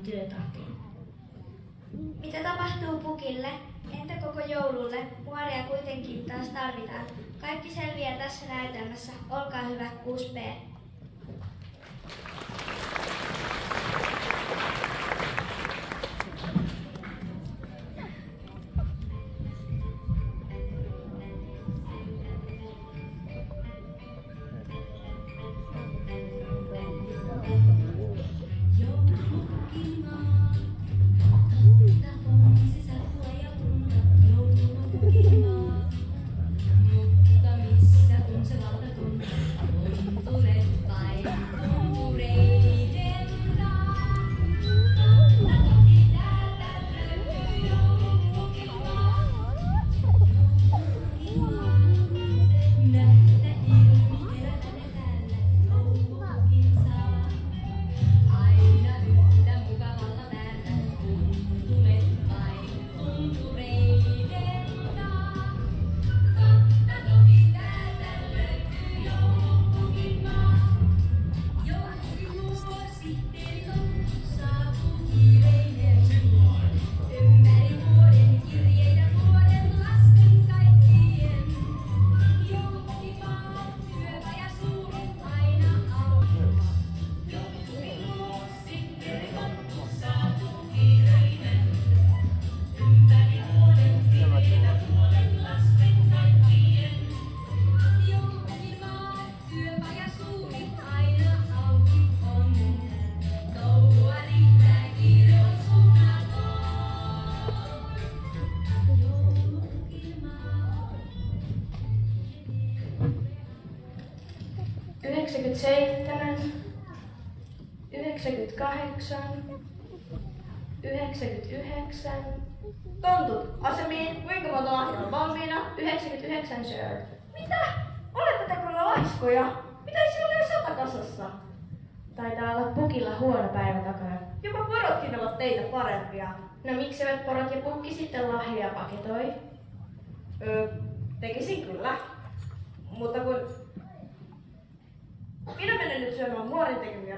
työtahtiin. Mitä tapahtuu pukille? Entä koko joululle? Muoria kuitenkin taas tarvitaan. Kaikki selviää tässä näytelmässä. Olkaa hyvä, 6B. Tontut, asemiin, kuinka monta lahjaa on valmiina? 99, sir. Mitä? Olette kyllä laiskoja? Pitäisi olla jo 100 kasassa. Taitaa olla pukilla huono päivä takana. Jopa porotkin ovat teitä parempia. No miksivät porot ja pukki sitten lahjoja paketoi? Tekisin kyllä. Mutta kun minä menen nyt syömään muorin tekemiä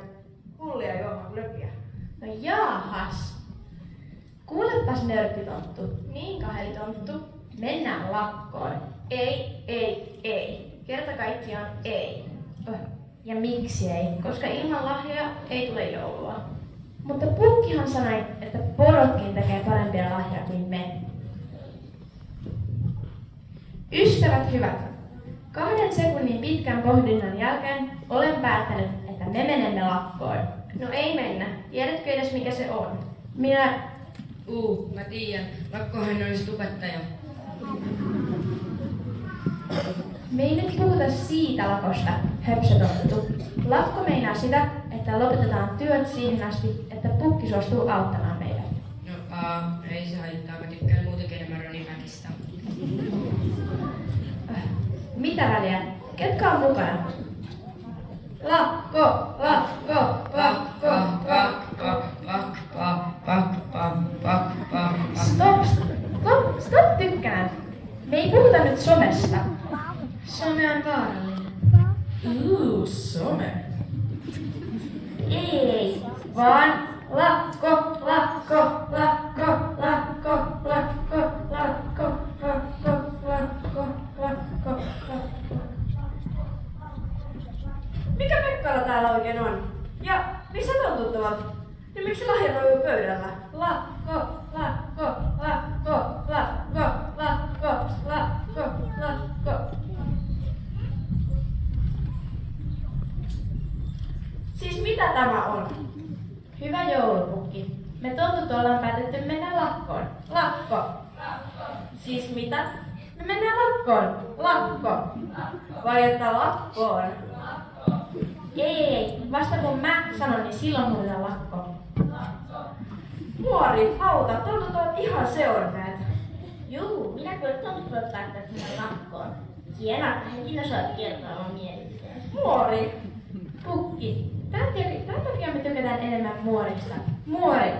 hullia juomaan lökiä. No jaahas. Kuulepas nörttitonttu, niin kahdelitonttu, mennään lakkoon. Ei. Kerta kaikkiaan ei. Ja miksi ei? Koska ilman lahjoja ei tule joulua. Mutta pukkihan sanoi, että porotkin tekee parempia lahjoja kuin me. Ystävät hyvät, 2 sekunnin pitkän pohdinnan jälkeen olen päättänyt, että me menemme lakkoon. No ei mennä. Tiedätkö edes mikä se on? Mä tiedän. Lakkohan olisi tubettaja. Me ei nyt puhuta siitä lakosta, höpsötonttu. Lakko meinaa sitä, että lopetetaan työt siihen asti, että pukki suostuu auttamaan meitä. No ei se haittaa. Mä tykkään muutenkin enemmän Ronimäkistä. Mitä väliä? Ketkä on mukana? Lakko! Stop tykkään. Me ei puhuta nyt somesta. Some on vaarallinen. Some. Ei, vaan lakko. Mikä mekkala täällä oikein on? Ja missä tontut ovat? Ja miksi lahjat on jo pöydällä? Lakko. Siis mitä tämä on? Hyvä joulupukki. Me tontut ollaan päätetty mennä lakkoon. Lakko. Siis mitä? Me mennään lakkoon. Vai että lakkoon? Ei. Vasta kun mä sanon, niin silloin huudetaan lakko. Muori, auta, tontut ovat ihan seurneet. Juu, minä kyllä tontut voit päättää mennä lakkoon. Hienoa, että hekin osaat kertoa oman mielipiteen. Muori. Pukki. Tämän takia me tykätään enemmän muorista. Muori.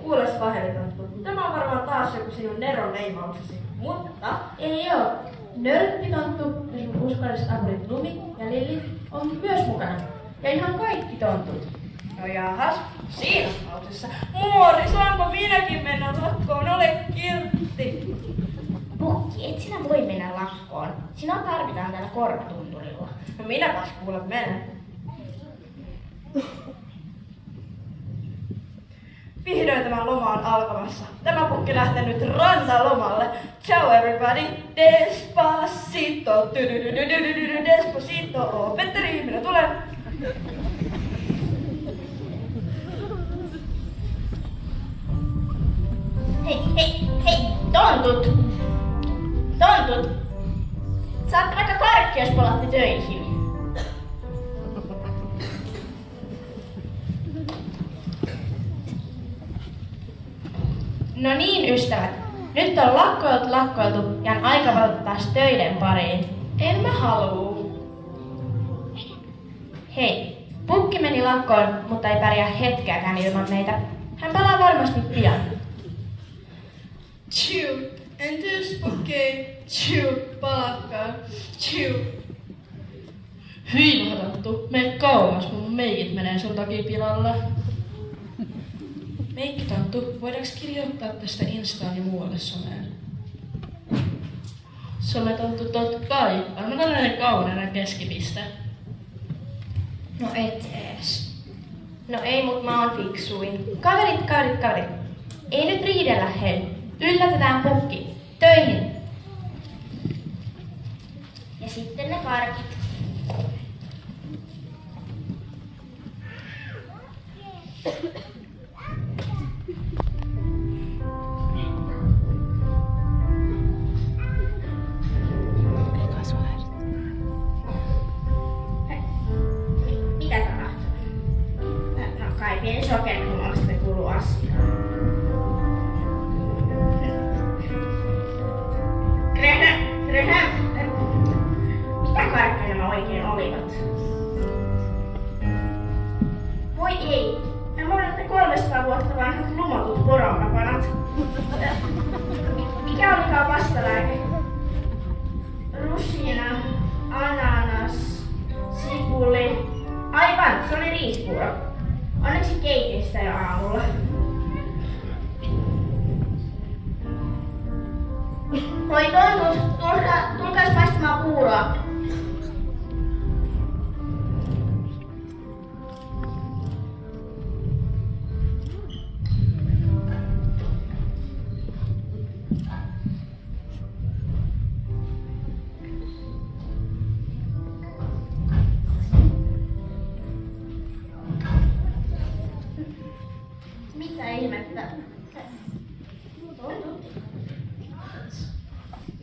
Kuules pahelitonttu, tämä on varmaan taas joku sinun Neron leimauksesi. Mutta Ei oo. Nörttitonttu ja sun uskolliset apurit Lumi ja Lilli on myös mukana. Ja ihan kaikki tontut. No jahas, siinä tapauksessa. Muori, saanko minäkin mennä lakkoon? Ole kiltti. Pukki, et sinä voi mennä lakkoon. Sinua tarvitaan täällä korvatunturilla. No minäpäs kuule menen. Vihdoin tämä loma on alkamassa. Tämä pukki lähtee nyt rantalomalle. Ciao everybody, despacito, despacito, oh Petteri, minä tulen. Hei, tontut! Saatte vaikka karkki, jos palatte töihin. No niin, ystävät. Nyt on lakkoiltu ja on aika valita taas töiden pariin. En mä haluu. Hei, Pukki meni lakkoon, mutta ei pärjää hetkeäkään ilman meitä. Hän palaa varmasti pian. Chill, entäs okei, chill, palakkaan, chill. Hyi Tanttu, mene kauas, kun meikit menee sun takia pilalle. Meikki Tanttu, voidaanko kirjoittaa tästä Instaan ja muualle someen? Sometanttu, totta kai. Anna tällainen kauneinen keskipiste. No et ees. No ei, mut mä oon fiksuin. Kaverit. Ei nyt riidellä, hei. Yllätetään Pukki. Töihin. Ja sitten ne karkit. Mitä tapahtuu? No kai pieni sokerihumalasta kuuluu asiaan. Graham! Mitä karkkoja nämä oikein olivat? Voi ei! Nämä olivat ne 300 vuotta vanhat lumotut poronkapanat. Mikä olikaan vastalääke? Rusina, ananas, sipuli. Aivan, se oli riisipuuro. Onneksi keitin sitä jo aamulla. Voi tontut, tulkaas maistamaan puuroa. Mitä ihmettä?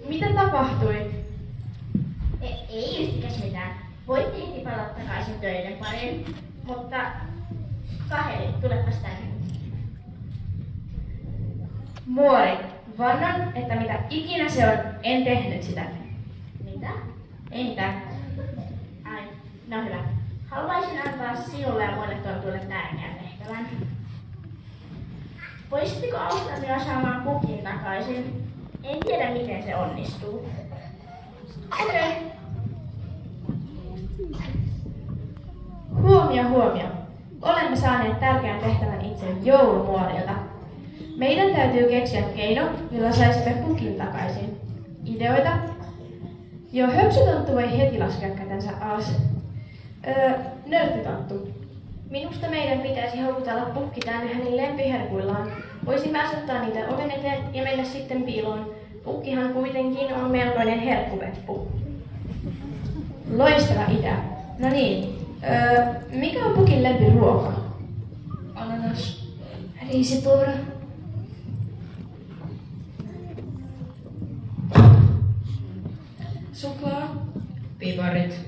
Mitä tapahtui? Ei yhtikäs mitään. Voitte heti palata takaisin töiden pariin, mutta Kaheli, tulepas tänne. Muori, vannon, että mitä ikinä se on, en tehnyt sitä. Mitä? Ei mitään. Ai, no hyvä. Haluaisin antaa sinulle ja muille tontuille tärkeän tehtävän. Voisitteko auttaa minua saamaan Pukin takaisin? En tiedä, miten se onnistuu. Okei. Huomio. Olemme saaneet tärkeän tehtävän itse joulumuorilta. Meidän täytyy keksiä keino, millä saisimme Pukin takaisin. Ideoita? Joo, höpsytonttu voi heti laskea kätensä alas. Nörttitonttu. Minusta meidän pitäisi houkutella Pukki tänne hänen lempiherkuillaan. Voisimme asettaa niitä oven eteen ja mennä sitten piiloon. Pukkihan kuitenkin on melkoinen herkkupeppu. Loistava idea. No niin, mikä on Pukin lempiruoka? Ananas. Riisipuuro. Suklaa. Piparit.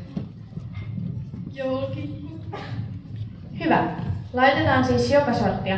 Joulki. Hyvä. Laitetaan siis joka sorttia.